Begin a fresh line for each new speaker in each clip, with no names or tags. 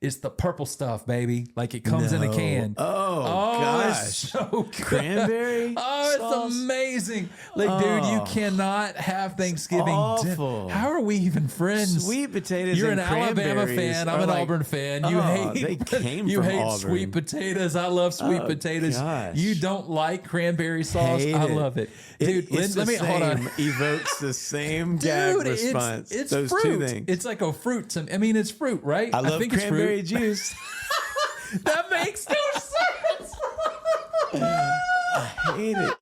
It's the purple stuff, baby. Like it comes in a can.
Oh
It's
gosh.
so good.
Cranberry
Oh,
sauce?
it's amazing. Like, dude, you cannot have Thanksgiving.
awful.
How are we even friends?
Sweet potatoes
You're
and
an Alabama fan. I'm an Auburn fan. You hate
they came
you
from
hate
Auburn.
sweet potatoes. I love sweet potatoes.
gosh.
You don't like cranberry sauce.
Hate
I
it.
love it. Dude, let me hold on.
Evokes the same gag
Dude,
response.
it's
Those
fruit.
two things.
It's like a fruit. I mean, it's fruit, right?
I love
think
cranberry
it's fruit.
juice.
That makes no sense.
I hate it.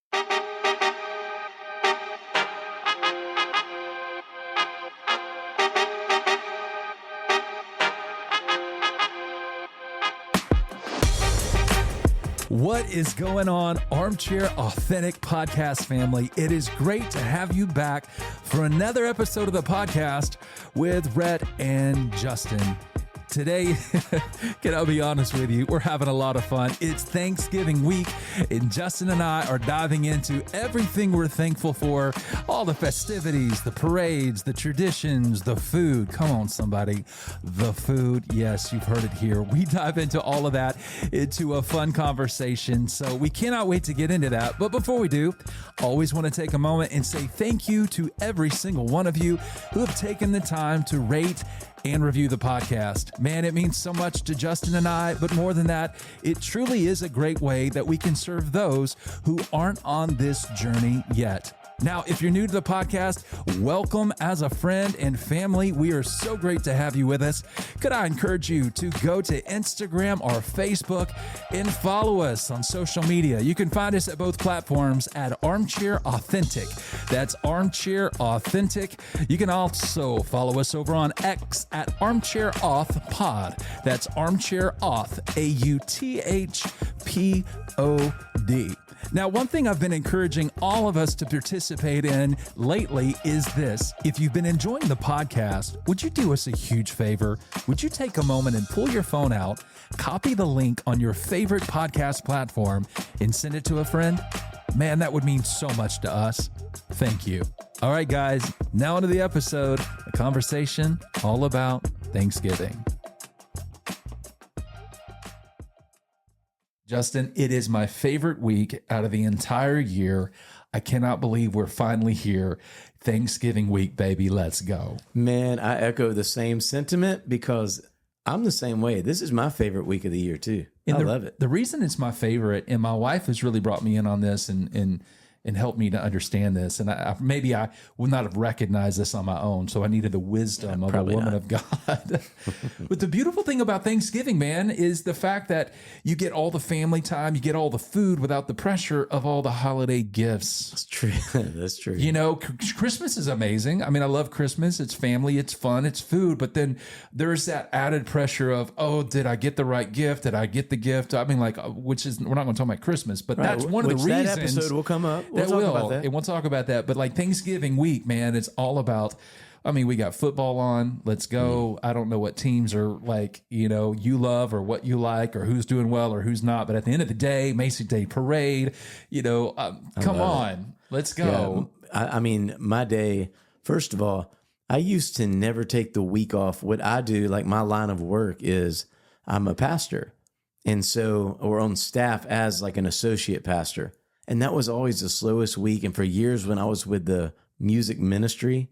What is going on, Armchair Authentic Podcast family? It is great to have you back for another episode of the podcast with Rhett and Justin. Today, can I be honest with you? We're having a lot of fun. It's Thanksgiving week, and Justin and I are diving into everything we're thankful for, all the festivities, the parades, the traditions, the food. Come on, somebody. The food. Yes, you've heard it here. We dive into all of that into a fun conversation, so we cannot wait to get into that. But before we do, always want to take a moment and say thank you to every single one of you who have taken the time to rate and review the podcast. Man, it means so much to Justin and I, but more than that, it truly is a great way that we can serve those who aren't on this journey yet. Now, if you're new to the podcast, welcome as a friend and family. We are so great to have you with us. Could I encourage you to go to Instagram or Facebook and follow us on social media? You can find us at both platforms at Armchair Authentic. That's Armchair Authentic. You can also follow us over on X at Armchair Auth Pod. That's Armchair Auth, AUTHPOD. Now, one thing I've been encouraging all of us to participate in lately is this. If you've been enjoying the podcast, would you do us a huge favor? Would you take a moment and pull your phone out, copy the link on your favorite podcast platform, and send it to a friend? Man, that would mean so much to us. Thank you. All right, guys, now into the episode, a conversation all about Thanksgiving. Justin, it is my favorite week out of the entire year. I cannot believe we're finally here. Thanksgiving week, baby. Let's go.
Man, I echo the same sentiment because I'm the same way. This is my favorite week of the year too. I love it.
The reason it's my favorite, and my wife has really brought me in on this and helped me to understand this. And maybe I would not have recognized this on my own. So I needed the wisdom of a woman of God. But the beautiful thing about Thanksgiving, man, is the fact that you get all the family time, you get all the food without the pressure of all the holiday gifts.
That's true. That's true.
You know, Christmas is amazing. I mean, I love Christmas. It's family, it's fun, it's food. But then there's that added pressure of, oh, did I get the right gift? Did I get the gift? I mean, like, which is, we're not going to talk about Christmas, but that's one of the reasons.
That episode will come up.
And we'll talk about that. But like Thanksgiving week, man, it's all about, I mean, we got football on. Let's go. I don't know what teams are like, you know, you love or what you like or who's doing well or who's not. But at the end of the day, Macy Day Parade, you know, come on, let's go.
Yeah, I mean, my day, first of all, I used to never take the week off. What I do, like my line of work is I'm a pastor. And so we're on staff as like an associate pastor. And that was always the slowest week. And for years when I was with the music ministry,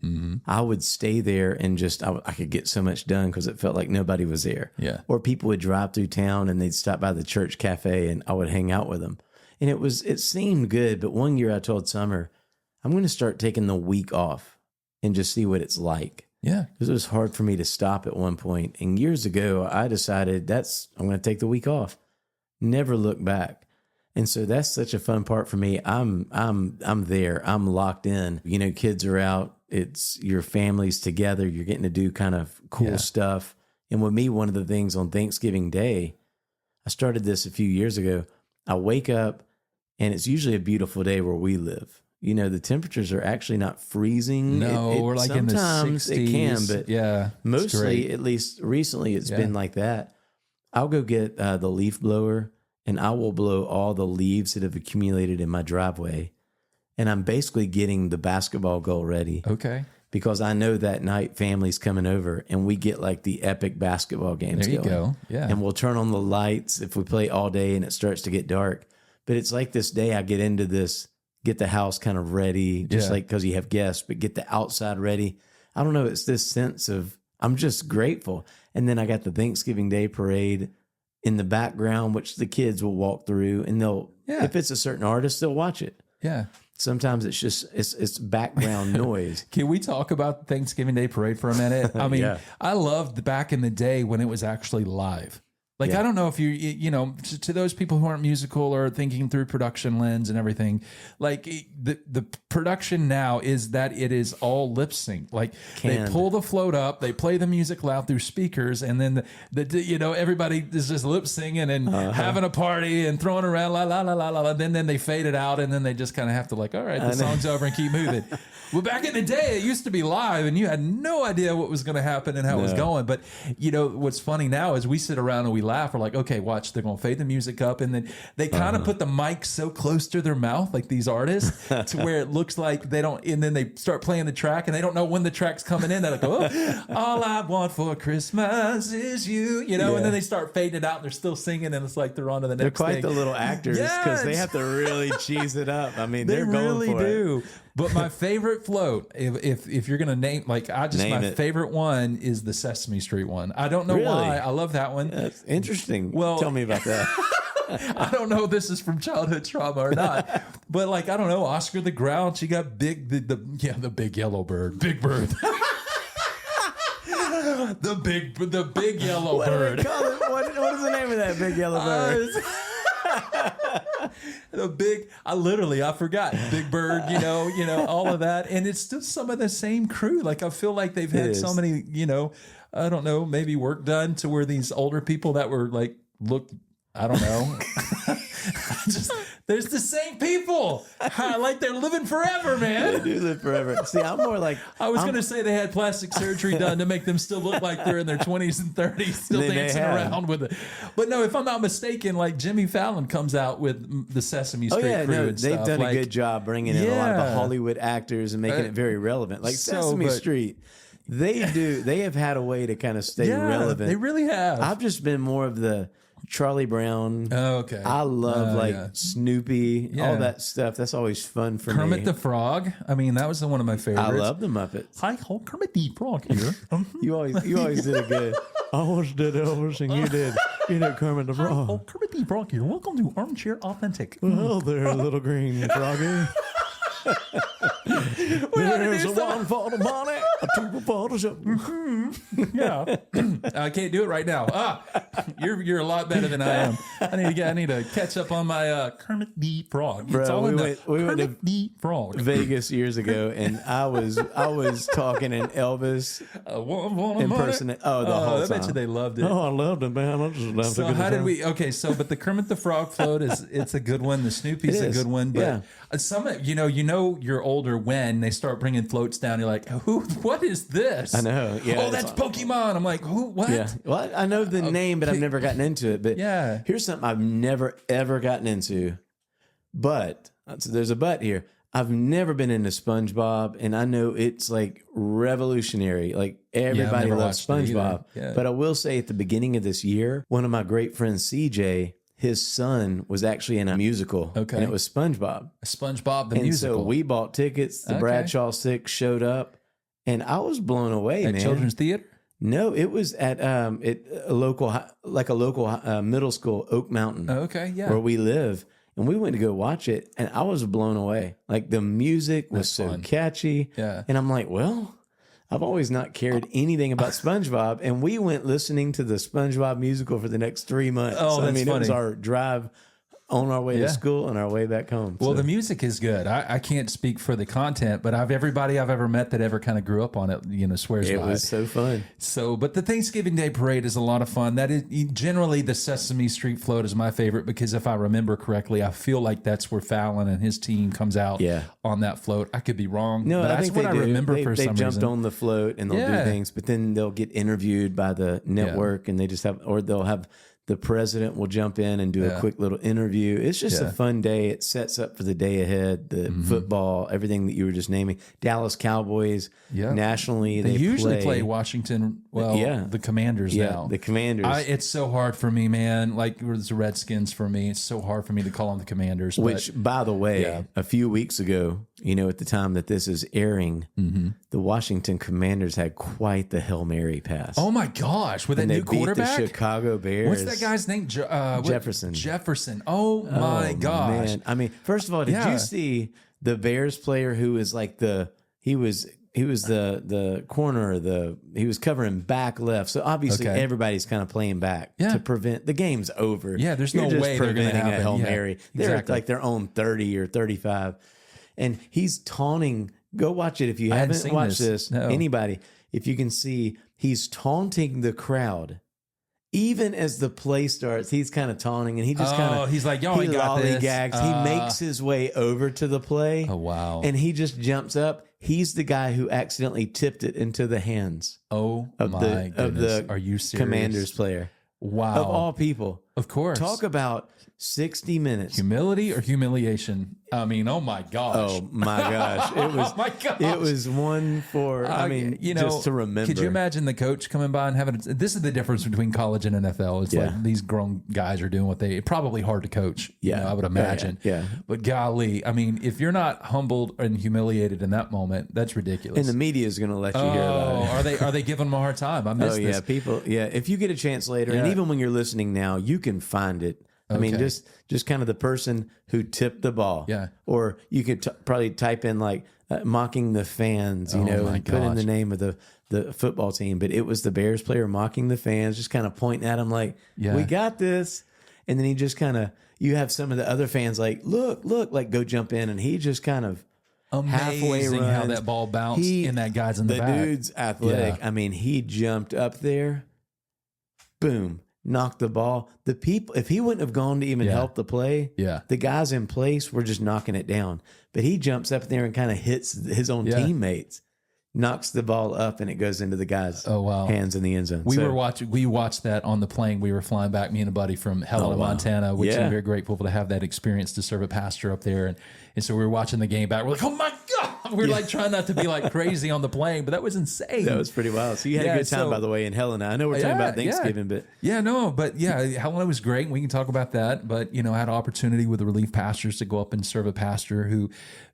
I would stay there and just, I could get so much done because it felt like nobody was there.
Yeah.
Or people would drive through town and they'd stop by the church cafe and I would hang out with them. And it seemed good. But one year I told Summer, I'm going to start taking the week off and just see what it's like.
Yeah.
Because it was hard for me to stop at one point. And years ago, I decided I'm going to take the week off. Never look back. And so that's such a fun part for me. I'm there. I'm locked in. You know, kids are out. It's your family's together. You're getting to do kind of cool stuff. And with me, one of the things on Thanksgiving Day, I started this a few years ago. I wake up and it's usually a beautiful day where we live. You know, the temperatures are actually not freezing.
No, we're like in the 60s.
Sometimes it can, but mostly, at least recently, it's been like that. I'll go get the leaf blower and I will blow all the leaves that have accumulated in my driveway. And I'm basically getting the basketball goal ready.
Okay.
because I know that night family's coming over and we get like the epic basketball games
There you
going.
go. Yeah.
And we'll turn on the lights if we play all day and it starts to get dark. But it's like this day I get into this, get the house kind of ready, just like because you have guests, but get the outside ready. I don't know. It's this sense of, I'm just grateful. And then I got the Thanksgiving Day parade in the background, which the kids will walk through and they'll, if it's a certain artist, they'll watch it.
Yeah.
Sometimes it's just, it's background noise.
Can we talk about the Thanksgiving Day parade for a minute? I mean, I loved back in the day when it was actually live. Like, I don't know if you know, to those people who aren't musical or thinking through production lens and everything, like the production now is that it is all lip sync. Like they pull the float up, they play the music loud through speakers, and then the you know, everybody is just lip singing and having a party and throwing around la la la la la. Then they fade it out, and then they just kind of have to like, all right, the song's over and keep moving. Well, back in the day, it used to be live, and you had no idea what was going to happen and how it was going. But you know what's funny now is we sit around and we laugh. We're like, okay, watch, they're going to fade the music up, and then they kind of put the mic so close to their mouth, like these artists, to where it looks like they don't. And then they start playing the track, and they don't know when the track's coming in. They're like, oh, all I want for Christmas is you, you know. And then they start fading it out, and they're still singing, and it's like they're on to the next.
They're quite
thing.
the little actors because they have to really cheese it up. I mean, they're going
really
for
do.
it.
But my favorite float, if you're gonna name, like my favorite one is the Sesame Street one. I don't know why. I love that one.
That's interesting.
Well,
tell me about that.
I don't know if this is from childhood trauma or not, but like I don't know. Oscar the Grouch, he got the big yellow bird, big bird. the big yellow bird.
Do they call it? What is the name of that big yellow bird?
I forgot Big Bird, you know, all of that. And it's still some of the same crew. Like, I feel like they've had so many, you know, I don't know, maybe work done to where these older people that were like, I don't know. There's the same people. Like they're living forever, man.
They do live forever. See, I'm more like...
I was going to say they had plastic surgery done to make them still look like they're in their 20s and 30s, still dancing around with it. But no, if I'm not mistaken, like Jimmy Fallon comes out with the Sesame Street crew and
they've
stuff.
done a good job bringing in a lot of the Hollywood actors and making it very relevant. Like Sesame Street, they have had a way to kind of stay relevant.
They really have.
I've just been more of the Charlie Brown.
Oh, okay.
I love Snoopy, all that stuff. That's always fun for me.
Kermit the Frog. I mean, that was one of my favorites.
I love the Muppets.
Hi, Kermit the Frog here.
You always did a good. I always did Elvis, and you did Kermit the Frog.
Hi, Kermit the Frog here. Welcome to Armchair Authentic.
Well, there, little green froggy. There's a one for the money, a two for the show.
Yeah, I can't do it right now. You're a lot better than I am. I need to catch up on my Kermit the Frog.
Bro,
it's all
we went
Kermit the Frog.
Vegas years ago, and I was talking in Elvis impersonate. Oh, the whole time.
I bet you they loved it.
Oh, I loved it, man. I just loved it.
So how did we? Okay, but the Kermit the Frog float it's a good one. The Snoopy's a good one, but some you know you're older when they start bringing floats down. You're like, what is this?
I know. Yeah.
Oh, that's Pokemon. I'm like, who? What?
Yeah. Well, I know the name, but I've never gotten into it. But here's something I've never ever gotten into. But there's a but here. I've never been into SpongeBob, and I know it's like revolutionary. Like everybody loves SpongeBob. Yeah. But I will say at the beginning of this year, one of my great friends, CJ, his son was actually in a musical, and it was SpongeBob.
SpongeBob the musical.
So we bought tickets. The Bradshaw Six showed up, and I was blown away, man.
At Children's Theater?
No, it was at a local middle school, Oak Mountain.
Oh, okay, yeah.
Where we live. And we went to go watch it, and I was blown away. Like, the music was so catchy. Yeah. And I'm like, well, I've always not cared anything about SpongeBob. And we went listening to the SpongeBob musical for the next 3 months.
Oh, that's funny.
It was our drive on our way to school and our way back home.
Well, the music is good. I can't speak for the content, but everybody I've ever met that ever kind of grew up on it, swears by it.
It was so fun.
So, but the Thanksgiving Day parade is a lot of fun. That is generally the Sesame Street float is my favorite because if I remember correctly, I feel like that's where Fallon and his team comes out on that float. I could be wrong.
No,
but
I
that's
think
what I remember for some reason.
They jumped on the float and they'll do things, but then they'll get interviewed by the network and they'll have The president will jump in and do a quick little interview. It's just a fun day. It sets up for the day ahead, the football, everything that you were just naming. Dallas Cowboys, nationally,
they usually play Washington, the Commanders now.
The Commanders.
It's so hard for me, man. Like, it was the Redskins for me. It's so hard for me to call on the Commanders.
Which, by the way, a few weeks ago, at the time that this is airing, the Washington Commanders had quite the Hail Mary pass.
Oh, my gosh. With that new quarterback?
The Chicago Bears.
What's that guy's name?
Jefferson.
Jefferson. Oh, my gosh.
Man. I mean, first of all, did you see the Bears player who was like he was the corner, he was covering back left. So obviously everybody's kind of playing back to prevent the game's over.
Yeah, there's no way they're going to have
a Hail Mary. They're at like their own 30 or 35. And he's taunting. Go watch it if you haven't watched this. No. Anybody, if you can see, he's taunting the crowd. Even as the play starts, he's kind of taunting, and he just
he's like, "Yo, he got this."
He makes his way over to the play.
Oh, wow.
And he just jumps up. He's the guy who accidentally tipped it into the hands
of the Are you serious?
Commanders player.
Wow.
Of all people.
Of course.
Talk about 60 minutes.
Humility or humiliation? I mean, oh my gosh.
Oh my gosh. It was one for, just to remember.
Could you imagine the coach coming by and having, this is the difference between college and NFL. It's like these grown guys are doing probably hard to coach. I would imagine.
Yeah.
But golly, I mean, if you're not humbled and humiliated in that moment, that's ridiculous.
And the media is going to let you hear about it.
Are they giving them a hard time? I missed this.
People. Yeah. If you get a chance later, and even when you're listening now, you can find it. I mean, just kind of the person who tipped the ball.
Yeah.
Or you could probably type in like mocking the fans, and put in the name of the football team. But it was the Bears player mocking the fans, just kind of pointing at them like, we got this. And then he just kind of, you have some of the other fans like, look, like go jump in. And he just kind of halfway runs.
How that ball bounced and that guy's in the back.
The dude's athletic. Yeah. I mean, he jumped up there. Boom. Knocked the ball. The people, if he wouldn't have gone to even help the play, the guys in place were just knocking it down. But he jumps up there and kind of hits his own teammates, knocks the ball up, and it goes into the guy's hands in the end zone.
We watched that on the plane. We were flying back, me and a buddy from Helena, Montana, which I'm very grateful to have that experience to serve a pastor up there. And so we were watching the game back. We're like, oh my God. We're like trying not to be like crazy on the plane, but that was insane.
That was pretty wild. So you had a good time, by the way, in Helena. I know we're talking about Thanksgiving, but
Helena was great. We can talk about that. But, I had an opportunity with the relief pastors to go up and serve a pastor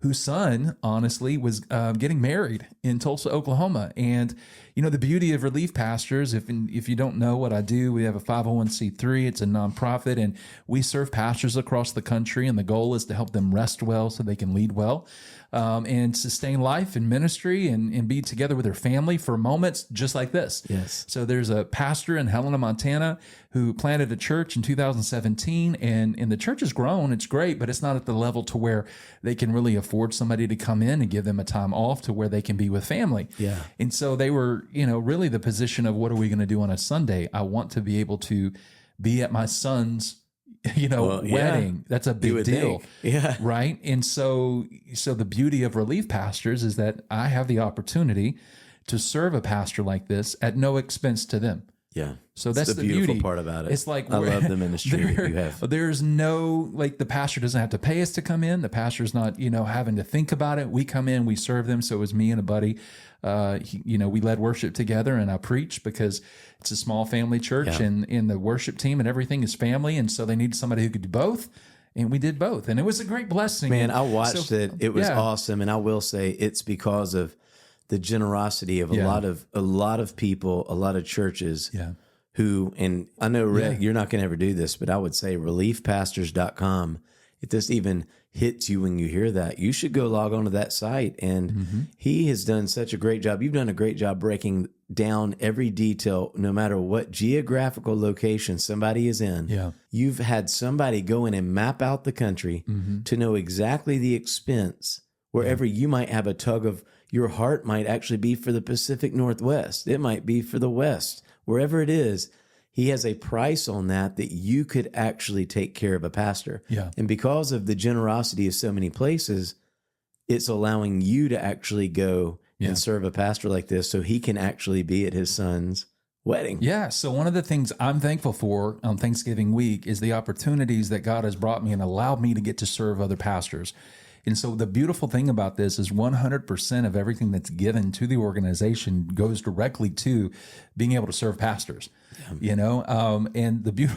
whose son, honestly, was getting married in Tulsa, Oklahoma. And, the beauty of relief pastors, if you don't know what I do, we have a 501c3. It's a nonprofit, and we serve pastors across the country. And the goal is to help them rest well so they can lead well. And sustain life and ministry and be together with their family for moments just like this.
Yes.
So there's a pastor in Helena, Montana, who planted a church in 2017, and the church has grown. It's great, but it's not at the level to where they can really afford somebody to come in and give them a time off to where they can be with family.
Yeah.
And so they were, really the position of what are we going to do on a Sunday? I want to be able to be at my son's wedding. That's a big deal.
Yeah.
Right. And so the beauty of relief pastors is that I have the opportunity to serve a pastor like this at no expense to them.
Yeah.
So that's the
beautiful
beauty
part about it.
It's like,
I love the ministry that you have.
There's no, like, the pastor doesn't have to pay us to come in. The pastor's not, having to think about it. We come in, we serve them. So it was me and a buddy. We led worship together, and I preached because it's a small family church, and the worship team and everything is family. And so they needed somebody who could do both. And we did both. And it was a great blessing.
Man, I watched it. It was awesome. And I will say it's because of the generosity of a lot of people, a lot of churches who, and I know, Rick, you're not going to ever do this, but I would say reliefpastors.com. If this even hits you when you hear that, you should go log on to that site. And he has done such a great job. You've done a great job breaking down every detail, no matter what geographical location somebody is in.
Yeah.
You've had somebody go in and map out the country to know exactly the expense wherever you might have a tug of your heart might actually be for the Pacific Northwest. It might be for the West, wherever it is. He has a price on that you could actually take care of a pastor.
Yeah.
And because of the generosity of so many places, it's allowing you to actually go and serve a pastor like this so he can actually be at his son's wedding.
Yeah. So one of the things I'm thankful for on Thanksgiving week is the opportunities that God has brought me and allowed me to get to serve other pastors. And so the beautiful thing about this is 100% of everything that's given to the organization goes directly to being able to serve pastors, and the beauty,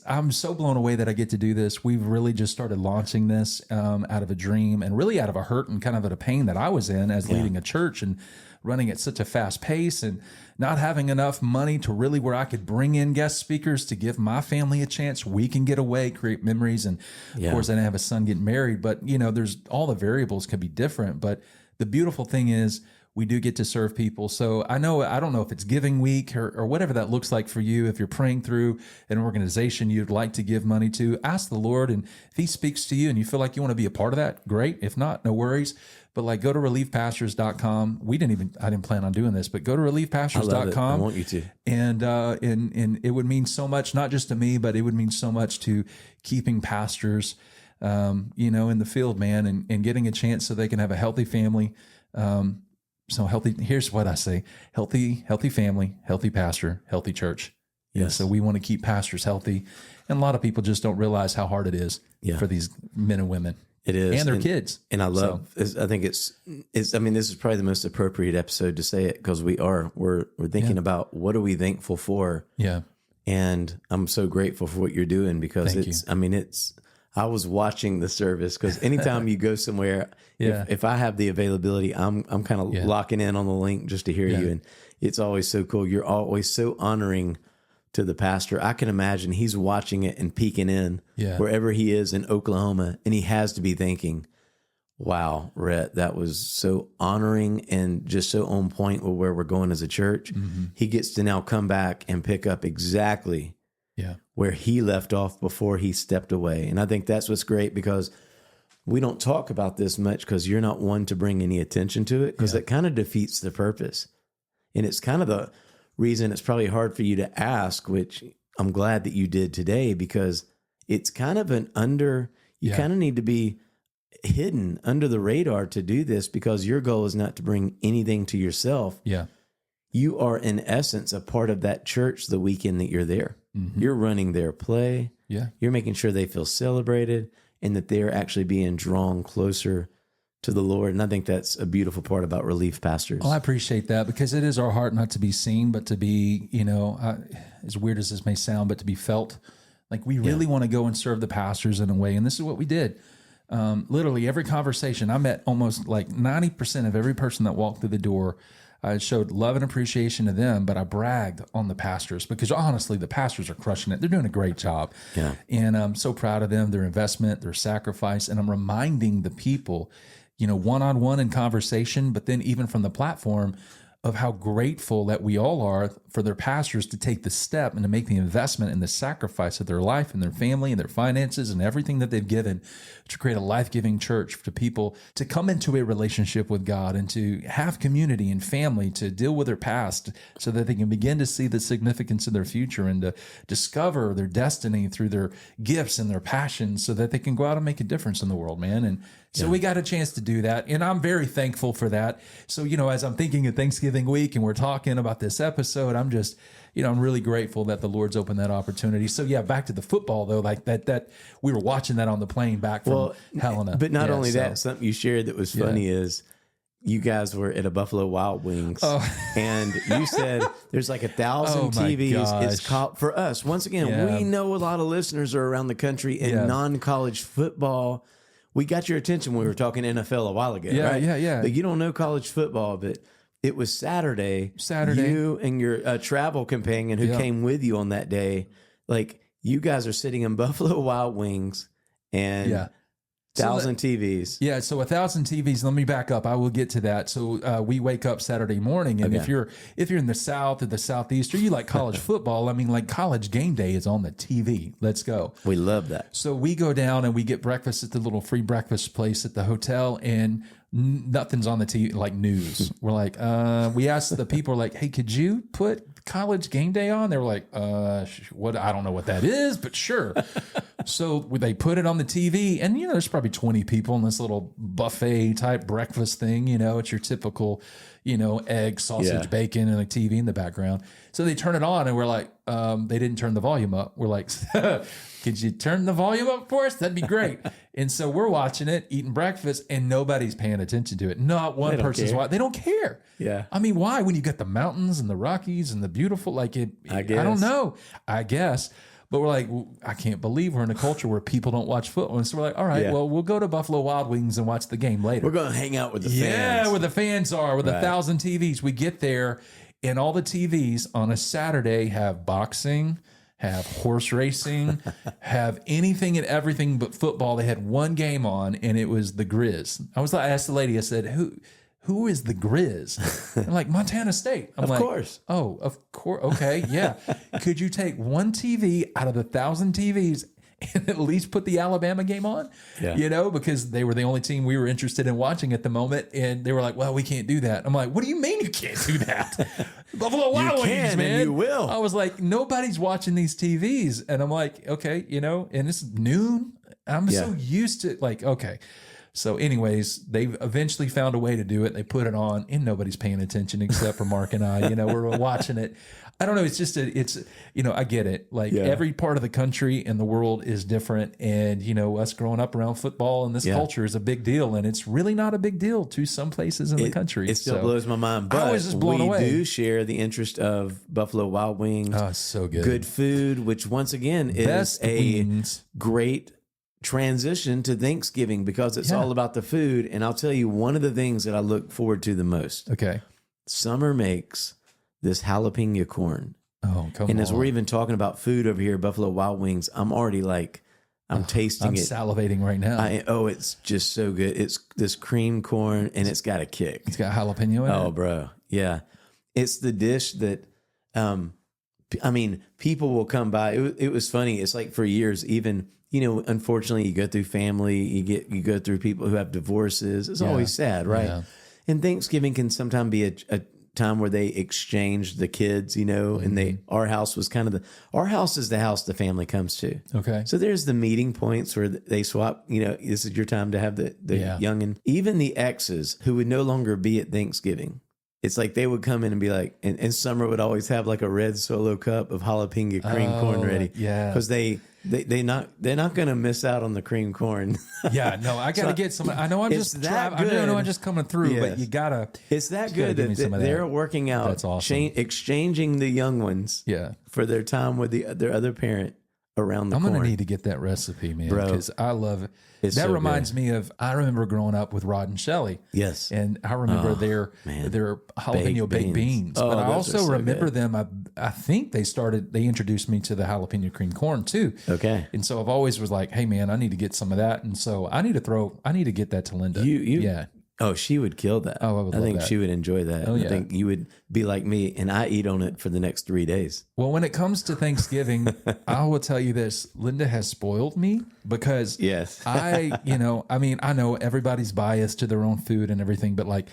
I'm so blown away that I get to do this. We've really just started launching this out of a dream and really out of a hurt and kind of a pain that I was in as leading a church and running at such a fast pace and not having enough money to really where I could bring in guest speakers to give my family a chance. We can get away, create memories. And of course I didn't have a son getting married, but there's all the variables could be different. But the beautiful thing is we do get to serve people. So I don't know if it's giving week or whatever that looks like for you. If you're praying through an organization you'd like to give money to, ask the Lord. And if he speaks to you and you feel like you want to be a part of that, great. If not, no worries. But go to relievepastors.com. I didn't plan on doing this, but go to relievepastors.com.
I want you to.
And it would mean so much, not just to me, but it would mean so much to keeping pastors, in the field, man, and getting a chance so they can have a healthy family. So healthy, here's what I say: healthy family, healthy pastor, healthy church.
Yes.
So we want to keep pastors healthy. And a lot of people just don't realize how hard it is for these men and women.
It is.
And their kids.
And I love, I think this is probably the most appropriate episode to say it because we're thinking about what are we thankful for?
Yeah.
And I'm so grateful for what you're doing because I was watching the service because anytime you go somewhere, if I have the availability, I'm kind of locking in on the link just to hear you. And it's always so cool. You're always so honoring to the pastor. I can imagine he's watching it and peeking in wherever he is in Oklahoma. And he has to be thinking, wow, Rhett, that was so honoring and just so on point with where we're going as a church. Mm-hmm. He gets to now come back and pick up exactly where he left off before he stepped away. And I think that's what's great because we don't talk about this much because you're not one to bring any attention to it because it kind of defeats the purpose. And it's kind of the reason it's probably hard for you to ask, which I'm glad that you did today because it's kind of kind of need to be hidden under the radar to do this because your goal is not to bring anything to yourself.
Yeah.
You are in essence a part of that church the weekend that you're there. Mm-hmm. You're running their play. Yeah. You're making sure they feel celebrated and that they're actually being drawn closer to the Lord. And I think that's a beautiful part about Relief Pastors.
Well, I appreciate that because it is our heart not to be seen, but to be, as weird as this may sound, but to be felt. Like we really want to go and serve the pastors in a way. And this is what we did. Literally every conversation, I met almost like 90% of every person that walked through the door. I showed love and appreciation to them, but I bragged on the pastors because honestly, the pastors are crushing it. They're doing a great job. Yeah. And I'm so proud of them, their investment, their sacrifice. And I'm reminding the people, one-on-one in conversation, but then even from the platform of how grateful that we all are for their pastors to take the step and to make the investment and the sacrifice of their life and their family and their finances and everything that they've given to create a life-giving church to people to come into a relationship with God and to have community and family to deal with their past so that they can begin to see the significance of their future and to discover their destiny through their gifts and their passions so that they can go out and make a difference in the world, man. And so we got a chance to do that. And I'm very thankful for that. So, as I'm thinking of Thanksgiving week and we're talking about this episode, I'm just, I'm really grateful that the Lord's opened that opportunity. So back to the football though, like that we were watching that on the plane back from Helena.
But not only that, something you shared that was funny is you guys were at a Buffalo Wild Wings and you said there's like 1,000 TVs. It's for us. Once again, we know a lot of listeners are around the country in non-college football. We got your attention when we were talking NFL a while ago, right? Yeah. But you don't know college football, but it was Saturday. You and your travel companion who came with you on that day, like you guys are sitting in Buffalo Wild Wings and 1,000 TVs. Yeah, so 1,000 TVs. Let me back up. I will get to that. So we wake up Saturday morning, and if you're in the South or the Southeast, or you like college football, I mean, like College Game Day is on the TV. Let's go. We love that. So we go down and we get breakfast at the little free breakfast place at the hotel, and nothing's on the TV, like news. We're like, we asked the people, like, hey, could you put College Game Day on? They were like, what? I don't know what that is, but sure. So they put it on the TV, and there's probably 20 people in this little buffet type breakfast thing. It's your typical,
egg, sausage,
Yeah.
bacon, and a TV in the background. So they turn it on and we're like, they didn't turn the volume up. We're like, could you turn the volume up for us? That'd be great. And so we're watching it, eating breakfast, and nobody's paying attention to it. Not one person's watching. They don't care.
Yeah.
I mean, why? When you got the mountains and the Rockies and the beautiful, I don't know. I guess. But we're like, I can't believe we're in a culture where people don't watch football. And so we're like, all right, well, we'll go to Buffalo Wild Wings and watch the game later.
We're going to hang out with the fans.
Yeah, where the fans are, with 1,000 TVs. We get there, and all the TVs on a Saturday have boxing, have horse racing, have anything and everything but football. They had one game on, and it was the Grizz. I asked the lady, I said, who is the Grizz? I'm like, Montana State. I'm like, of course. Oh, of course. Okay, yeah. Could you take one TV out of the 1,000 TVs and at least put the Alabama game on? Yeah. Because they were the only team we were interested in watching at the moment. And they were like, well, we can't do that. I'm like, what do you mean you can't do that? Buffalo Wild Wings, man.
And you will.
I was like, nobody's watching these TVs. And I'm like, okay, and it's noon. I'm so used to okay. So anyways, they've eventually found a way to do it. They put it on and nobody's paying attention except for Mark and I, we're watching it. I don't know. It's just, I get it. Every part of the country and the world is different. And, us growing up around football and this culture is a big deal. And it's really not a big deal to some places in the country.
It still blows my mind. But
I was just blown away.
We do share the interest of Buffalo Wild Wings.
Oh, so good.
Good food, which once again is
Best wings.
Great transition to Thanksgiving because it's all about the food. And I'll tell you one of the things that I look forward to the most.
Okay.
Summer makes this jalapeno corn.
Oh, come on.
And as we're even talking about food over here, Buffalo Wild Wings, I'm already I'm tasting it.
I'm salivating right now.
It's just so good. It's this cream corn and it's got a kick.
It's got jalapeno in it.
Oh, bro. Yeah. It's the dish that, people will come by. It was funny. It's like for years, even, unfortunately you go through family, you go through people who have divorces. It's always sad, right? Yeah. And Thanksgiving can sometimes be a time where they exchange the kids, and our house was our house is the house the family comes to. Okay. So there's the meeting points where they swap, this is your time to have the youngin'. Even the exes who would no longer be at Thanksgiving. It's like they would come in and be like, and Summer would always have like a red Solo cup of jalapeno cream corn ready. Yeah. Because they're not going to miss out on the cream corn.
Yeah, no, I got to get some. I know I'm just I know I'm just coming through, but you gotta.
It's that good that they're working out. That's awesome. Exchanging the young ones. For their time with their other parent around the corn.
I'm going to need to get that recipe, man, because I love it. That reminds me of, I remember growing up with Rod and Shelley. Yes. And I remember their jalapeno baked beans. But I also remember them, I think they introduced me to the jalapeno cream corn too. Okay. And so I've always was like, hey man, I need to get some of that. And so I need to get that to Linda. Yeah.
Oh, she would kill that. Oh, I think she would enjoy that. Oh, yeah. I think you would be like me, and I eat on it for the next 3 days.
Well, when it comes to Thanksgiving, I will tell you this: Linda has spoiled me because I know everybody's biased to their own food and everything, but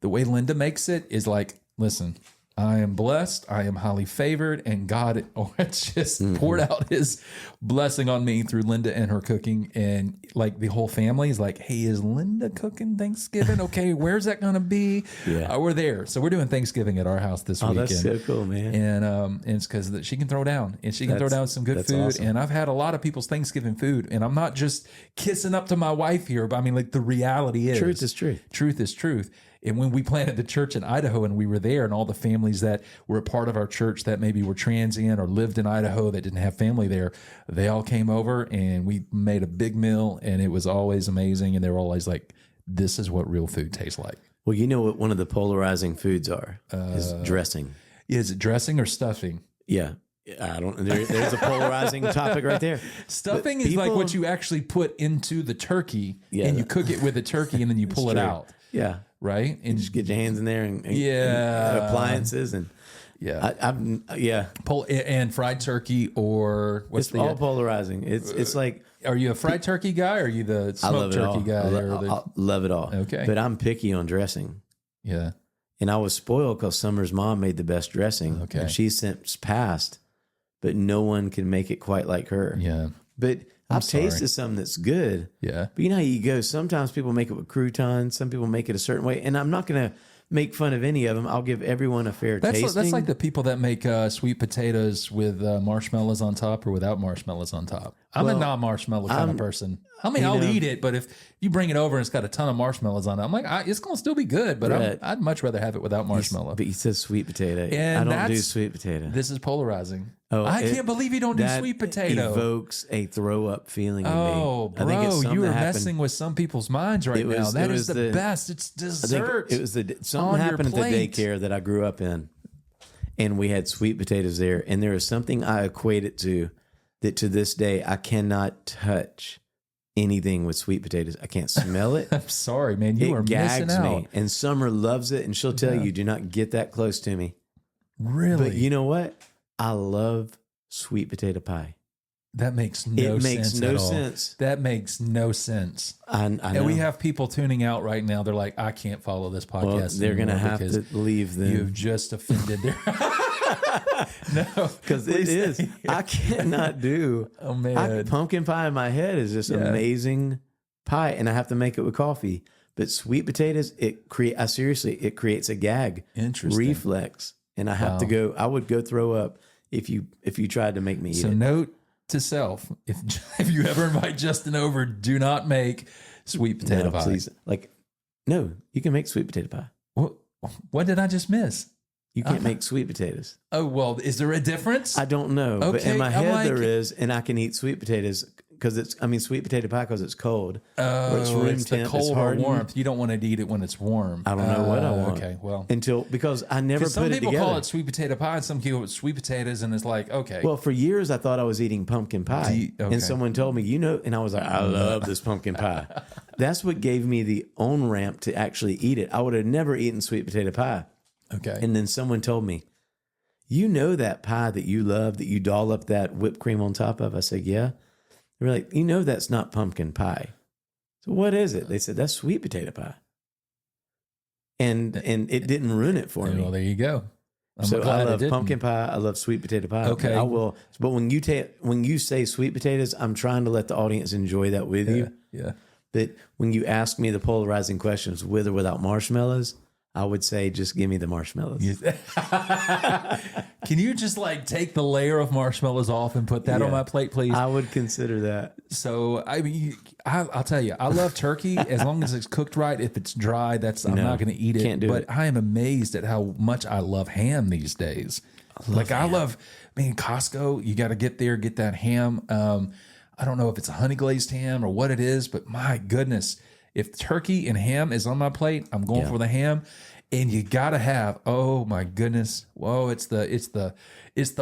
the way Linda makes it is listen. I am blessed. I am highly favored, and God just poured out His blessing on me through Linda and her cooking. And the whole family is like, "Hey, is Linda cooking Thanksgiving? Okay, where's that going to be?" Yeah, we're there. So we're doing Thanksgiving at our house this weekend.
That's so cool, man.
And it's because she can throw down, and she can throw down some good food. Awesome. And I've had a lot of people's Thanksgiving food, and I'm not just kissing up to my wife here, but I mean, the reality is
truth is truth.
Truth is truth. And when we planted the church in Idaho and we were there, and all the families that were a part of our church that maybe were transient or lived in Idaho that didn't have family there, they all came over and we made a big meal, and it was always amazing. And they were always like, this is what real food tastes like.
Well, you know what one of the polarizing foods is dressing.
Is it dressing or stuffing?
Yeah. I don't. There's a polarizing topic right there.
Stuffing is like what you actually put into the turkey, and you cook it with the turkey, and then you pull it out. Yeah. Right,
and just get your hands in there and appliances and
and fried turkey or
what's all polarizing. It's like,
are you a fried turkey guy or are you the smoked turkey guy?
I love it all. Okay, but I'm picky on dressing. Yeah, and I was spoiled because Summer's mom made the best dressing. Okay, and she's since passed, but no one can make it quite like her. Yeah, but I've tasted some that's good. Yeah. But you know how you go, sometimes people make it with croutons, some people make it a certain way. And I'm not going to make fun of any of them. I'll give everyone a fair tasting.
That's like the people that make sweet potatoes with marshmallows on top or without marshmallows on top. I'm a non-marshmallow kind of person. I mean, I'll eat it, but if you bring it over and it's got a ton of marshmallows on it, I'm like, it's going to still be good, but I'd much rather have it without marshmallow.
But you said sweet potato.
And
I don't do sweet potato.
This is polarizing.
Oh,
I can't believe you don't do sweet potato.
Evokes a throw up feeling in me.
Oh, bro, you are messing with some people's minds right now. That is the best. It's dessert.
It was something happened at the daycare that I grew up in, and we had sweet potatoes there. And there is something I equate it to that to this day I cannot touch anything with sweet potatoes. I can't smell it.
I'm sorry, man. You are missing out.
Me. And Summer loves it, and she'll tell you, do not get that close to me.
Really?
But you know what? I love sweet potato pie.
That makes no sense. That makes no sense.
I know.
And we have people tuning out right now. They're like, I can't follow this podcast.
Well, they're going to have to leave them.
You've just offended their... No.
Because it is. I cannot do...
Oh, man.
Pumpkin pie in my head is just amazing pie, and I have to make it with coffee. But sweet potatoes, it creates a gag.
Interesting.
Reflex. And I have to go... I would go throw up if you tried to make me eat it.
So note to self, if you ever invite Justin over, do not make sweet potato pie.
Please. No, you can make sweet potato pie.
What did I just miss?
You can't make sweet potatoes.
Oh, well, is there a difference?
I don't know.
Okay,
but in my head there is, and I can eat sweet potatoes because sweet potato pie because it's cold.
Oh, it's room temp, the cold or warmth. You don't want to eat it when it's warm.
I don't know what I want.
Okay, well.
Because I never put it together.
Some people call it sweet potato pie and some people call it sweet potatoes, and it's like, okay.
Well, for years I thought I was eating pumpkin pie. And someone told me, and I was like, I love this pumpkin pie. That's what gave me the on-ramp to actually eat it. I would have never eaten sweet potato pie.
Okay.
And then someone told me, that pie that you love, that you doll up that whipped cream on top of? I said, yeah. They were like, that's not pumpkin pie. So what is it? They said, that's sweet potato pie. And it didn't ruin it for me.
Well, there you go.
So I love pumpkin pie. I love sweet potato pie.
Okay.
I will. But when you say sweet potatoes, I'm trying to let the audience enjoy that with you.
Yeah.
But when you ask me the polarizing questions, with or without marshmallows, I would say just give me the marshmallows.
Can you just take the layer of marshmallows off and put that on my plate, please?
I would consider that.
So, I mean, I'll tell you, I love turkey as long as it's cooked right. If it's dry, I'm not going to eat it.
Can't do it.
I am amazed at how much I love ham these days. I love Costco, you got to get there, get that ham. I don't know if it's a honey glazed ham or what it is, but my goodness, if turkey and ham is on my plate, I'm going for the ham. And you gotta have, oh my goodness, whoa! It's the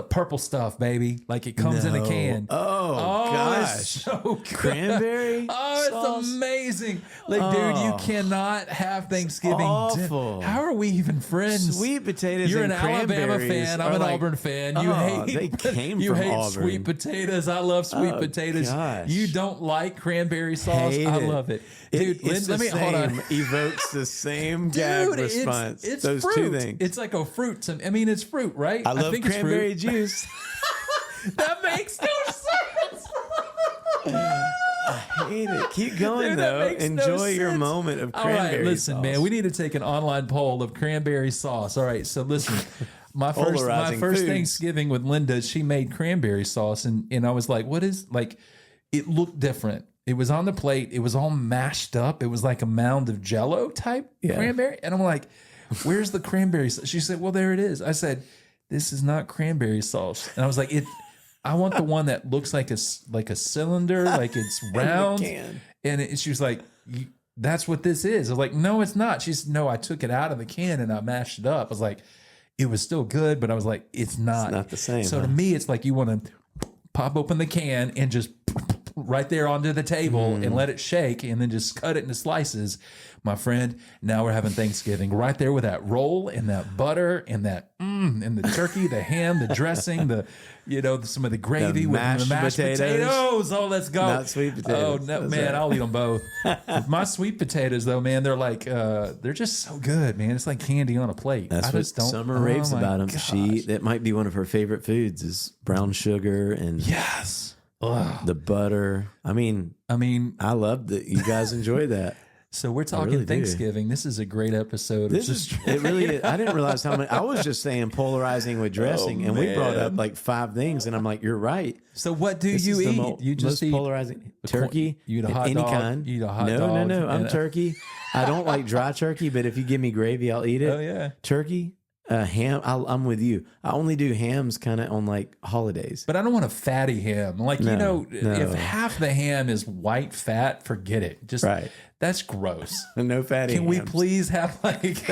purple stuff, baby. It comes in a can.
Oh gosh,
it's so good.
Cranberry.
It's amazing. Dude, you cannot have Thanksgiving.
Awful.
How are we even friends?
Sweet potatoes.
You're
and
an Alabama fan. I'm an Auburn fan. You hate.
You hate Auburn.
Sweet potatoes. I love sweet potatoes.
Gosh.
You don't like cranberry sauce. I love it. Dude, let me hold on.
Evokes the same gag response.
It's
those
fruit.
Two things.
It's like a fruit. It's fruit, right?
I love
think
cranberry
it's
juice.
That makes no sense.
I hate it. Keep going,
Dude,
though. Enjoy your moment of cranberry sauce.
All right, listen, man. We need to take an online poll of cranberry sauce. All right, so listen. My first Thanksgiving with Linda, she made cranberry sauce, and I was like, what is, it looked different. It was on the plate. It was all mashed up. It was like a mound of Jell-O type cranberry. And I'm like, where's the cranberry sauce? She said, well, there it is. I said, this is not cranberry sauce. And I was like, I want the one that looks like a cylinder, like it's round. And she was like, that's what this is. I was like, no, it's not. She said, no, I took it out of the can and I mashed it up. I was like, it was still good, but I was like, it's not
the same.
So to me, it's like you want to pop open the can and just right there onto the table and let it shake and then just cut it into slices. My friend, now we're having Thanksgiving right there with that roll and that butter and that and the turkey, the ham, the dressing, some of the gravy with the mashed potatoes. Oh, let's go.
Not sweet potatoes.
Oh, no, man, I'll eat them both. My sweet potatoes, though, man, they're they're just so good, man. It's like candy on a plate.
That's what Summer raves about them. That might be one of her favorite foods is brown sugar and
yes.
The butter. I mean, I love that you guys enjoy that.
So we're talking
really do.
Thanksgiving. This is a great episode.
This is it. Really is. I didn't realize how many. I was just saying polarizing with dressing, and we brought up like 5 things, and I'm like, you're right.
So what do
This
you
is the
eat? You just
most
eat
polarizing turkey.
You eat a
of
hot
any
dog.
kind.
You eat a hot
no,
dog.
No. I'm
and
turkey. I don't like dry turkey, but if you give me gravy, I'll eat it.
Oh yeah.
Turkey. Ham. I'm with you. I only do hams kind of on like holidays.
But I don't want a fatty ham. Like,
No.
if half the ham is white fat, forget it. Just
Right.
That's gross.
No fatty.
Can we
hams.
please have like,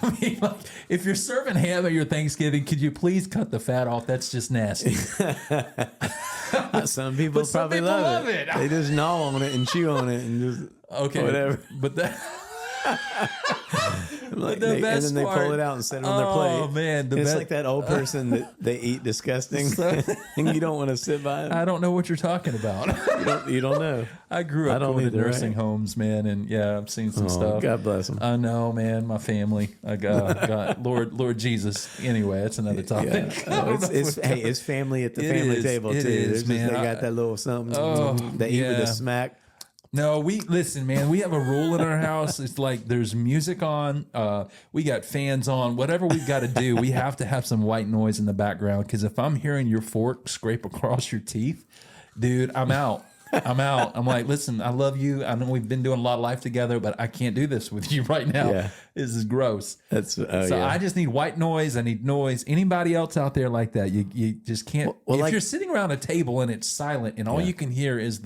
I mean, like, if you're serving ham at your Thanksgiving, could you please cut the fat off? That's just nasty.
Some people
But some
probably
people
love
love
it.
it.
They just gnaw on it and chew on it and just
Okay.
whatever.
But that.
Like
the best
and then
part-
they pull it out and set it on their plate.
Oh man,
And it's like that old person that they eat disgusting, and you don't want to sit by it.
I don't know what you're talking about.
You don't know.
I grew
I
up
don't
going to
either,
nursing
right?
homes, man, and yeah, I've seen some stuff.
God bless them.
I know, man. My family. I got Lord Jesus. Anyway, that's another topic.
It's family at the
It
family
is.
table
It
too.
is,
They
man.
got that little something.
Oh,
they eat with
yeah.
a smack.
No, listen, man. We have a rule in our house. It's like there's music on. We got fans on. Whatever we've got to do, we have to have some white noise in the background. Because if I'm hearing your fork scrape across your teeth, dude, I'm out. I'm out. I'm like, listen, I love you. I know we've been doing a lot of life together, but I can't do this with you right now.
Yeah.
This is gross.
So
I just need white noise. I need noise. Anybody else out there like that? You just can't.
Well,
if you're sitting around a table and it's silent and all you can hear is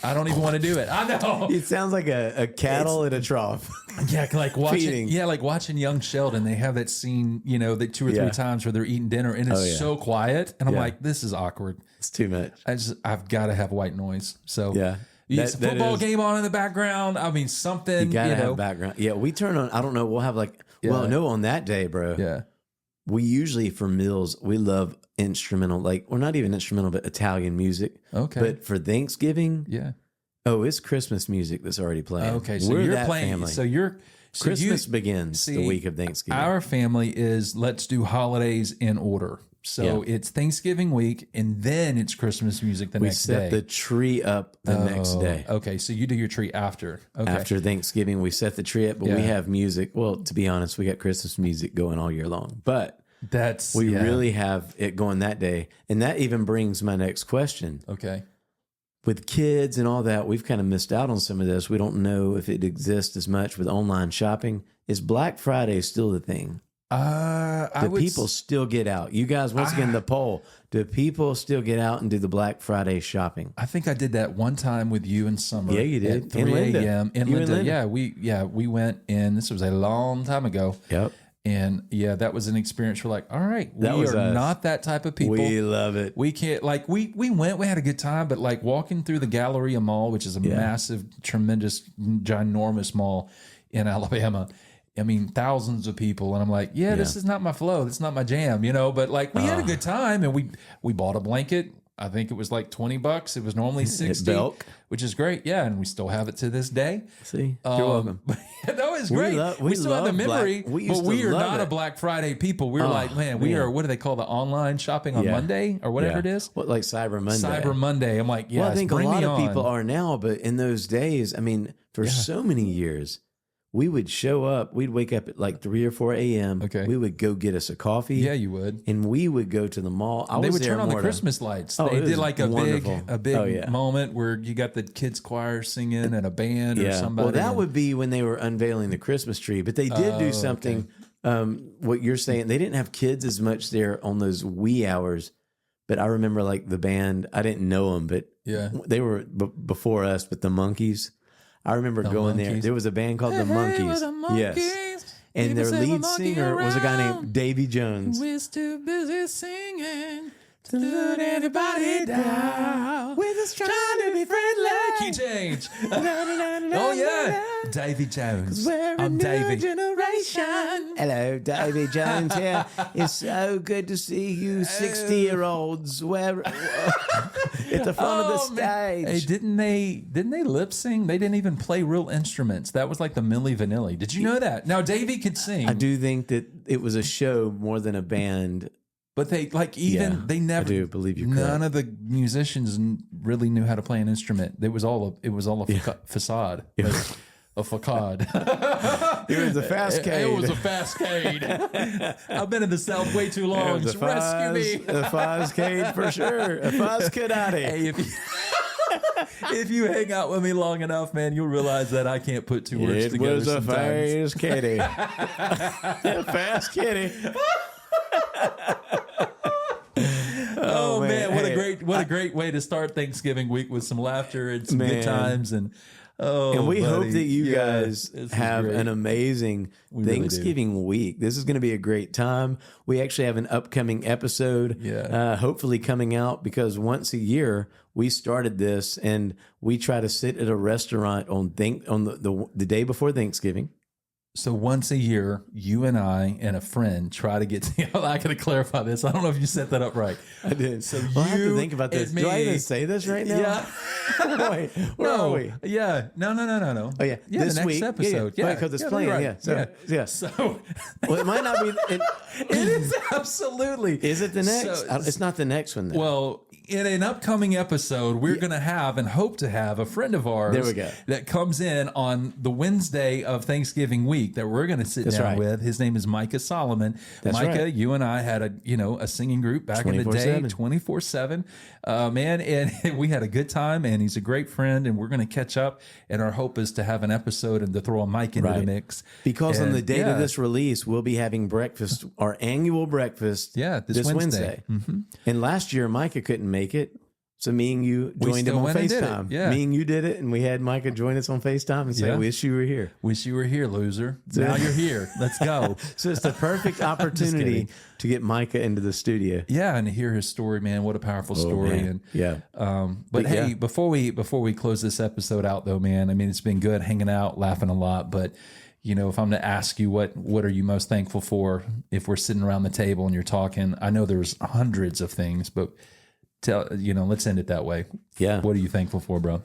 I don't even want to do it. I know.
It sounds like a cattle in a trough.
Yeah, like watching.
Feeding.
Yeah, like watching Young Sheldon. They have that scene, that 2 or 3 times where they're eating dinner and it's so quiet, and I'm like, this is awkward.
It's too much.
I've got to have white noise. So
Yeah.
it's a football game on in the background. I mean, something.
You gotta have background. Yeah, we turn on. I don't know. We'll have on that day, bro.
Yeah.
We usually for meals we love instrumental, or not even instrumental, but Italian music.
Okay.
But for Thanksgiving,
Yeah.
oh, it's Christmas music that's already playing.
Okay. So
we're
you're
that
playing.
family.
So
Christmas begins the week of Thanksgiving.
Our family is let's do holidays in order. So it's Thanksgiving week, and then it's Christmas music the next day.
We set the tree up the next day.
Okay, so you do your tree after. Okay.
After Thanksgiving, we set the tree up, but we have music. Well, to be honest, we got Christmas music going all year long. But we really have it going that day. And that even brings my next question.
Okay.
With kids and all that, we've kind of missed out on some of this. We don't know if it exists as much with online shopping. Is Black Friday still the thing? Do people still get out? You guys, once again, the poll. Do people still get out and do the Black Friday shopping?
I think I did that one time with you in summer.
Yeah, you did.
At 3 a.m. in
You and
Linda.
Linda.
Yeah, we went in. This was a long time ago.
Yep.
And yeah, that was an experience. We're like, all right, we
was
are
us.
not that type of people.
We love it.
We can't we went, we had a good time, but like walking through the Galleria Mall, which is a massive, tremendous, ginormous mall in Alabama. I mean, thousands of people, and I'm like, this is not my flow. This is not my jam, but like we had a good time, and we bought a blanket. I think it was like $20. It was normally $60,
Belk.
which is great. Yeah, and we still have it to this day.
See, you're welcome.
That was great. We still have the memory, but we are not a Black Friday people. We're like, man, we are. What do they call the online shopping on Monday or whatever it is?
What, like Cyber Monday?
Cyber Monday. I'm like,
Well, I think a
bring
lot
me
of
on.
people are now, but in those days, I mean, for so many years, we would show up. We'd wake up at like 3 or 4 a.m.
Okay.
We would go get us a coffee.
Yeah, you would.
And we would go to the mall.
They would turn on the Christmas lights.
Oh,
They
it
did
was
like a
wonderful.
big moment where you got the kids choir singing and a band or somebody.
Well, that would be when they were unveiling the Christmas tree. But they did do something. What you're saying, they didn't have kids as much there on those wee hours. But I remember like the band. I didn't know them, but they were before us. But the Monkees. I remember going there. There was a band called the Monkees. Yes. And their lead singer was a guy named Davy Jones.
We're too busy singing to let anybody down.
We're just trying to be friendly.
Key change. Oh, yeah. Davy Jones. I'm Davy.
Generation. Hello, Davy Jones here. It's so good to see you 60-year-olds at the front of the stage.
Hey, didn't they lip sing? They didn't even play real instruments. That was like the Milli Vanilli. Did you know that? Now Davy could sing.
I do think that it was a show more than a band.
But they they never.
I do believe you're
None
correct.
of the musicians really knew how to play an instrument. It was all a facade. a facade.
It was a fast
It was a fastcade. I've been in the South way too long. Just rescue me.
A fastcade for sure. A fastcade.
Hey, if you hang out with me long enough, man, you'll realize that I can't put two words together.
It was a
sometimes.
fast kitty. A fast kitty.
Oh man, what a great way to start Thanksgiving week with some laughter and some good times and
we hope that you guys have
great.
an amazing Thanksgiving week. This is going to be a great time. We actually have an upcoming episode, hopefully coming out, because once a year we started this, and we try to sit at a restaurant on the day before Thanksgiving.
So once a year, you and I and a friend try to get together. I got to clarify this. I don't know if you set that up right.
I did.
So
I have to think about this. Do I even say this right now?
Yeah.
Wait, where are we?
Yeah. No.
Oh yeah.
This
this
next
week,
episode. Yeah.
because it's playing.
Right.
Yeah.
So
Well, it might not be.
it is absolutely.
Is it the next?
So,
it's not the next one. Then.
Well, in an upcoming episode, we're going to have and hope to have a friend of ours
There we go.
that comes in on the Wednesday of Thanksgiving week that we're going to sit down with. His name is Micah Solomon. Micah, you and I had a singing group back in the day, 24/7. Man, and we had a good time, and he's a great friend, and we're going to catch up, and our hope is to have an episode and to throw a mic into the mix.
Because on the date of this release, we'll be having breakfast, our annual breakfast,
this Wednesday.
Mm-hmm. And last year, Micah couldn't make it. So me and you joined him on FaceTime.
Yeah.
Me and you did it, and we had Micah join us on FaceTime and say, wish you were here.
Wish you were here, loser. Now you're here. Let's go.
So it's the perfect opportunity to get Micah into the studio.
Yeah, and to hear his story, man. What a powerful story.
Man.
And but hey, before we close this episode out though, man, I mean, it's been good hanging out, laughing a lot, but if I'm to ask you what are you most thankful for if we're sitting around the table and you're talking, I know there's hundreds of things, but let's end it that way.
Yeah.
What are you thankful for, bro?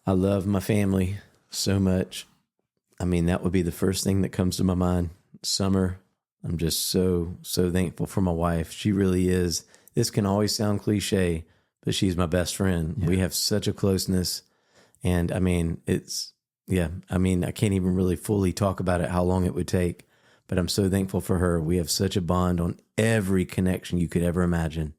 I love my family so much. I mean, that would be the first thing that comes to my mind. Summer, I'm just so thankful for my wife. She really is. This can always sound cliche, but she's my best friend. Yeah. We have such a closeness. And I mean, I can't even really fully talk about it, how long it would take, but I'm so thankful for her. We have such a bond on every connection you could ever imagine.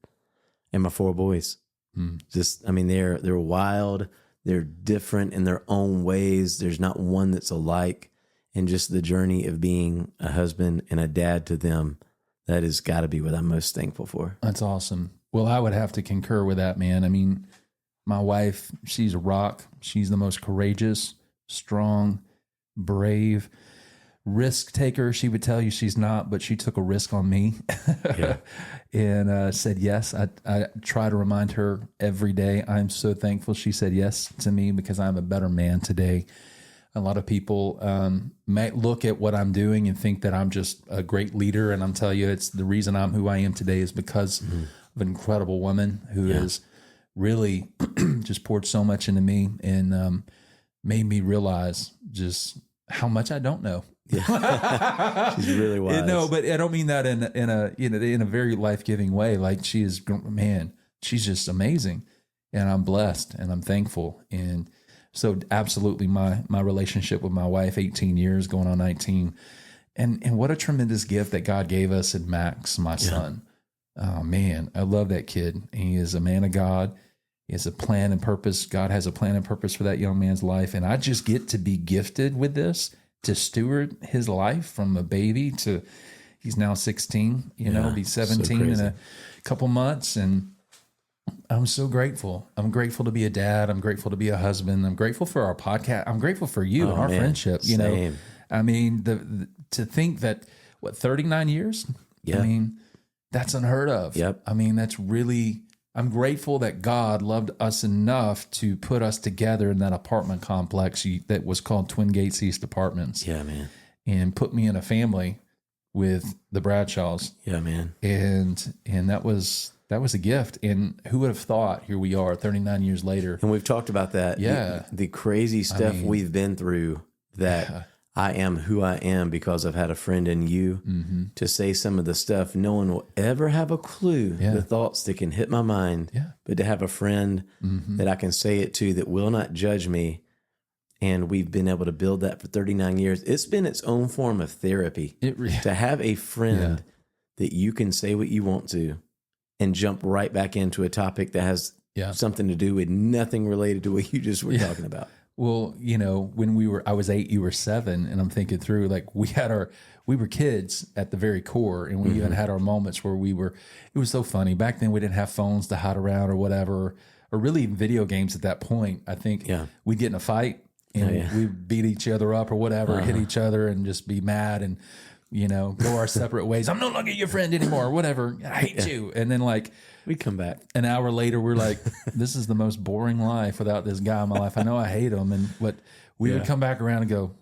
And my 4 boys, they're wild. They're different in their own ways. There's not one that's alike. And just the journey of being a husband and a dad to them, that has got to be what I'm most thankful for.
That's awesome. Well, I would have to concur with that, man. I mean, my wife, she's a rock. She's the most courageous, strong, brave, risk taker. She would tell you she's not, but she took a risk on me and said yes. I try to remind her every day. I'm so thankful she said yes to me because I'm a better man today. A lot of people might look at what I'm doing and think that I'm just a great leader. And I'm telling you, it's the reason I'm who I am today is because of an incredible woman who has really just poured so much into me and made me realize just how much I don't know.
Yeah. She's really wise.
No, but I don't mean that in a very life-giving way. Like she's just amazing, and I'm blessed and I'm thankful. And so absolutely my relationship with my wife, 18 years going on 19, and what a tremendous gift that God gave us in Max, my son. Oh man, I love that kid. He is a man of God. He has a plan and purpose. God has a plan and purpose for that young man's life. And I just get to be gifted with this, to steward his life from a baby to he's now 16, be 17 in a couple months. And I'm so grateful. I'm grateful to be a dad. I'm grateful to be a husband. I'm grateful for our podcast. I'm grateful for you and our friendship.
Same.
I mean, to think that 39 years?
Yeah.
I mean, that's unheard of.
Yep.
I mean, that's really, I'm grateful that God loved us enough to put us together in that apartment complex that was called Twin Gates East Apartments.
Yeah, man.
And put me in a family with the Bradshaws.
Yeah, man.
And that was a gift. And who would have thought, here we are 39 years later.
And we've talked about that.
Yeah.
The crazy stuff we've been through that I am who I am because I've had a friend in you to say some of the stuff. No one will ever have a clue the thoughts that can hit my mind, but to have a friend that I can say it to that will not judge me And we've been able to build that for 39 years. It's been its own form of therapy to have a friend that you can say what you want to and jump right back into a topic that has something to do with nothing related to what you just were talking about.
Well, you know, when I was 8, you were 7, and I'm thinking through, like, we were kids at the very core, and we even had our moments where it was so funny. Back then we didn't have phones to hide around or whatever, or really even video games at that point. I think we'd get in a fight and we'd beat each other up or whatever, hit each other and just be mad and, you know, go our separate ways. I'm no longer your friend anymore or whatever. I hate you. And then like,
we come back
an hour later, we're like, this is the most boring life without this guy in my life. I know I hate him. And we would come back around and go,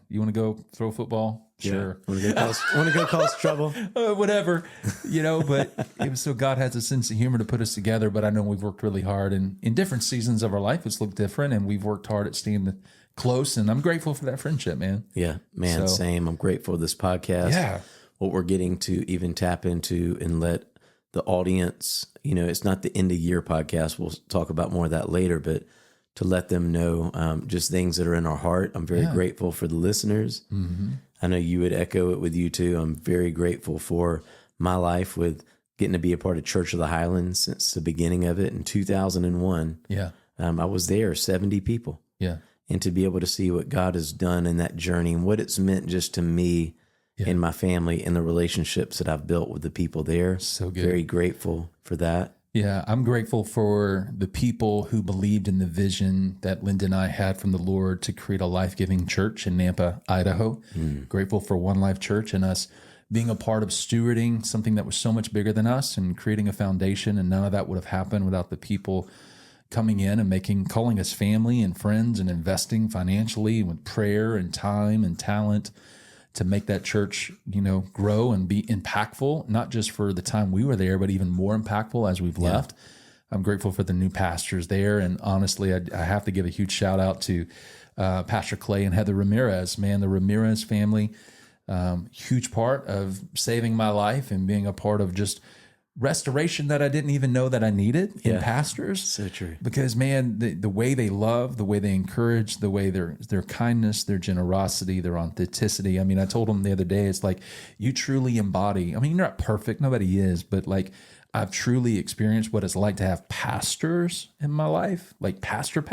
you want to go throw football? Sure.
Want to go cause trouble?
Whatever, you know, but it was so God has a sense of humor to put us together. But I know we've worked really hard, and in different seasons of our life, it's looked different, and we've worked hard at staying close, and I'm grateful for that friendship, man.
Yeah, man, same. I'm grateful for this podcast.
Yeah.
What we're getting to even tap into and let the audience, you know, it's not the end of year podcast. We'll talk about more of that later, but to let them know just things that are in our heart. I'm very grateful for the listeners. Mm-hmm. I know you would echo it with you too. I'm very grateful for my life with getting to be a part of Church of the Highlands since the beginning of it in 2001.
Yeah.
I was there, 70 people.
Yeah.
And to be able to see what God has done in that journey and what it's meant just to me and my family and the relationships that I've built with the people there.
So good.
Very grateful for that.
Yeah, I'm grateful for the people who believed in the vision that Linda and I had from the Lord to create a life-giving church in Nampa, Idaho. Grateful for One Life Church and us being a part of stewarding something that was so much bigger than us and creating a foundation. And none of that would have happened without the people coming in and calling us family and friends and investing financially with prayer and time and talent to make that church, you know, grow and be impactful, not just for the time we were there, but even more impactful as we've left. I'm grateful for the new pastors there. And honestly, I have to give a huge shout out to Pastor Clay and Heather Ramirez. Man, the Ramirez family, huge part of saving my life and being a part of just restoration that I didn't even know that I needed in pastors.
So true.
Because man, the way they love, the way they encourage, the way their kindness, their generosity, their authenticity. I mean, I told them the other day, it's like you truly embody. I mean, you're not perfect, nobody is, but like I've truly experienced what it's like to have pastors in my life, like pastor,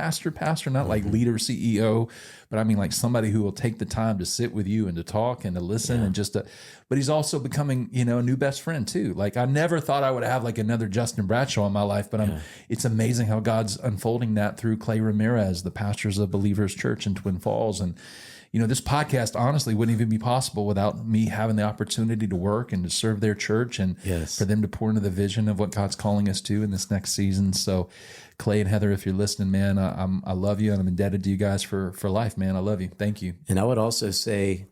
not like leader, CEO, but I mean like somebody who will take the time to sit with you and to talk and to listen and just to, but he's also becoming, you know, a new best friend too. Like I never thought I would have like another Justin Bradshaw in my life, but it's amazing how God's unfolding that through Clay Ramirez, the pastors of Believers Church in Twin Falls. And you know, this podcast honestly wouldn't even be possible without me having the opportunity to work and to serve their church and for them to pour into the vision of what God's calling us to in this next season. So Clay and Heather, if you're listening, man, I love you and I'm indebted to you guys for life, man. I love you. Thank you.
And I would also say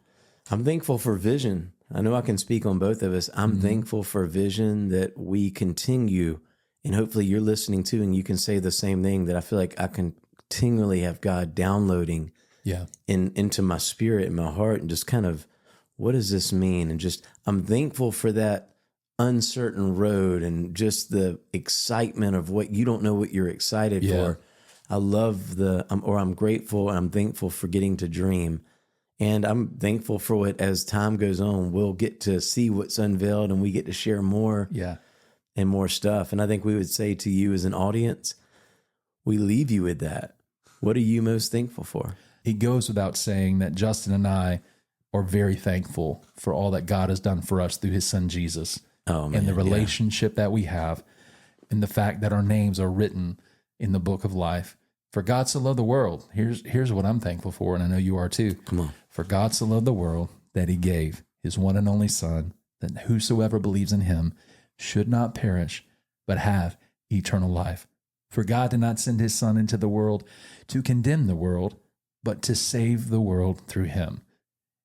I'm thankful for vision. I know I can speak on both of us. I'm thankful for vision that we continue, and hopefully you're listening too, and you can say the same thing, that I feel like I continually have God downloading into my spirit and my heart, and just kind of, what does this mean? And just, I'm thankful for that uncertain road and just the excitement of what you don't know what you're excited for. I love I'm grateful and I'm thankful for getting to dream. And I'm thankful for what, as time goes on, we'll get to see what's unveiled and we get to share more and more stuff. And I think we would say to you as an audience, we leave you with that. What are you most thankful for?
It goes without saying that Justin and I are very thankful for all that God has done for us through his son, Jesus, and the relationship that we have, and the fact that our names are written in the book of life. For God so loved the world. Here's what I'm thankful for, and I know you are too.
Come on.
For God so loved the world that he gave his one and only son, that whosoever believes in him should not perish, but have eternal life. For God did not send his son into the world to condemn the world, but to save the world through him.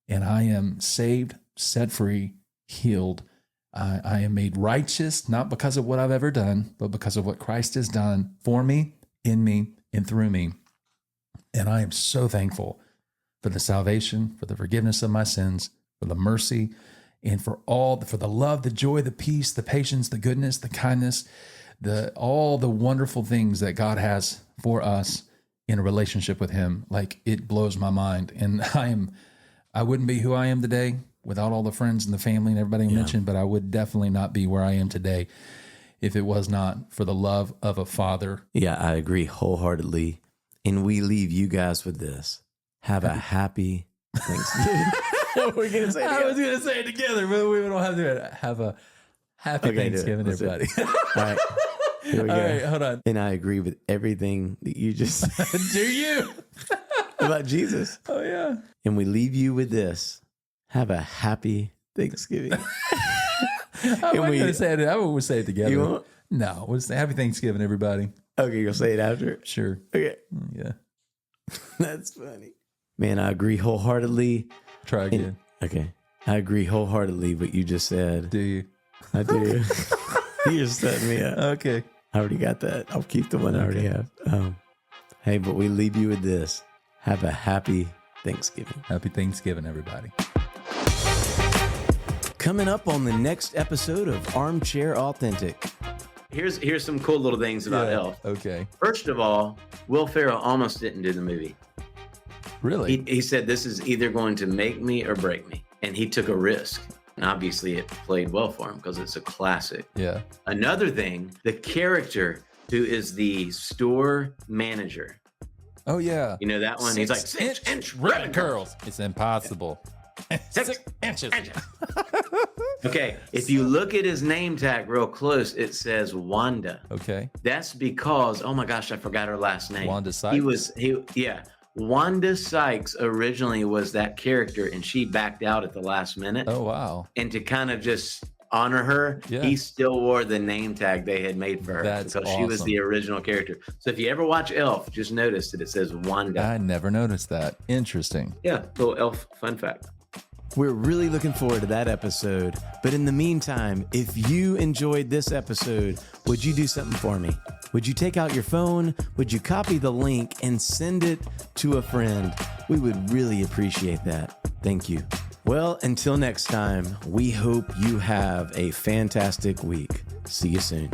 And I am saved, set free, healed. I am made righteous, not because of what I've ever done, but because of what Christ has done for me, in me, and through me. And I am so thankful for the salvation, for the forgiveness of my sins, for the mercy, and for the love, the joy, the peace, the patience, the goodness, the kindness, all the wonderful things that God has for us in a relationship with him. Like, it blows my mind. And I wouldn't be who I am today without all the friends and the family and everybody you mentioned, but I would definitely not be where I am today if it was not for the love of a father.
Yeah, I agree wholeheartedly. And we leave you guys with this. Have a happy Thanksgiving. We're gonna say it
I was going to say it together, but we don't have to do it. Have a happy Thanksgiving, everybody.
All right. Here we go.
All right, hold on.
And I agree with everything that you just said.
Do you?
About Jesus.
Oh, yeah.
And we leave you with this. Have a happy Thanksgiving.
I'm going to say it. I would say it together.
You won't?
No, we'll say happy Thanksgiving, everybody.
Okay, you'll say it after?
Sure.
Okay.
Yeah.
That's funny. Man, I agree wholeheartedly.
Try again.
Okay. I agree wholeheartedly what you just said.
Do you?
I do. You're setting me up.
Okay.
I already got that. I'll keep the one I already have. Hey, but we leave you with this. Have a happy Thanksgiving.
Happy Thanksgiving, everybody.
Coming up on the next episode of Armchair Authentic. Here's some cool little things about Elf.
Okay.
First of all, Will Ferrell almost didn't do the movie.
Really?
He said, this is either going to make me or break me. And he took a risk. And obviously it played well for him because it's a classic.
Yeah.
Another thing, the character who is the store manager.
Oh, yeah.
You know that one? He's like, 6-inch red
girls. It's impossible.
6
inches.
Okay, if you look at his name tag real close, it says Wanda.
Okay.
That's because, oh my gosh, I forgot her last name.
Wanda Sykes.
Wanda Sykes originally was that character, and she backed out at the last minute.
Oh, wow.
And to kind of just honor her, he still wore the name tag they had made for her.
That's
because she was the original character. So if you ever watch Elf, just notice that it says Wanda.
I never noticed that. Interesting.
Yeah, little Elf fun fact.
We're really looking forward to that episode. But in the meantime, if you enjoyed this episode, would you do something for me? Would you take out your phone? Would you copy the link and send it to a friend? We would really appreciate that. Thank you. Well, until next time, we hope you have a fantastic week. See you soon.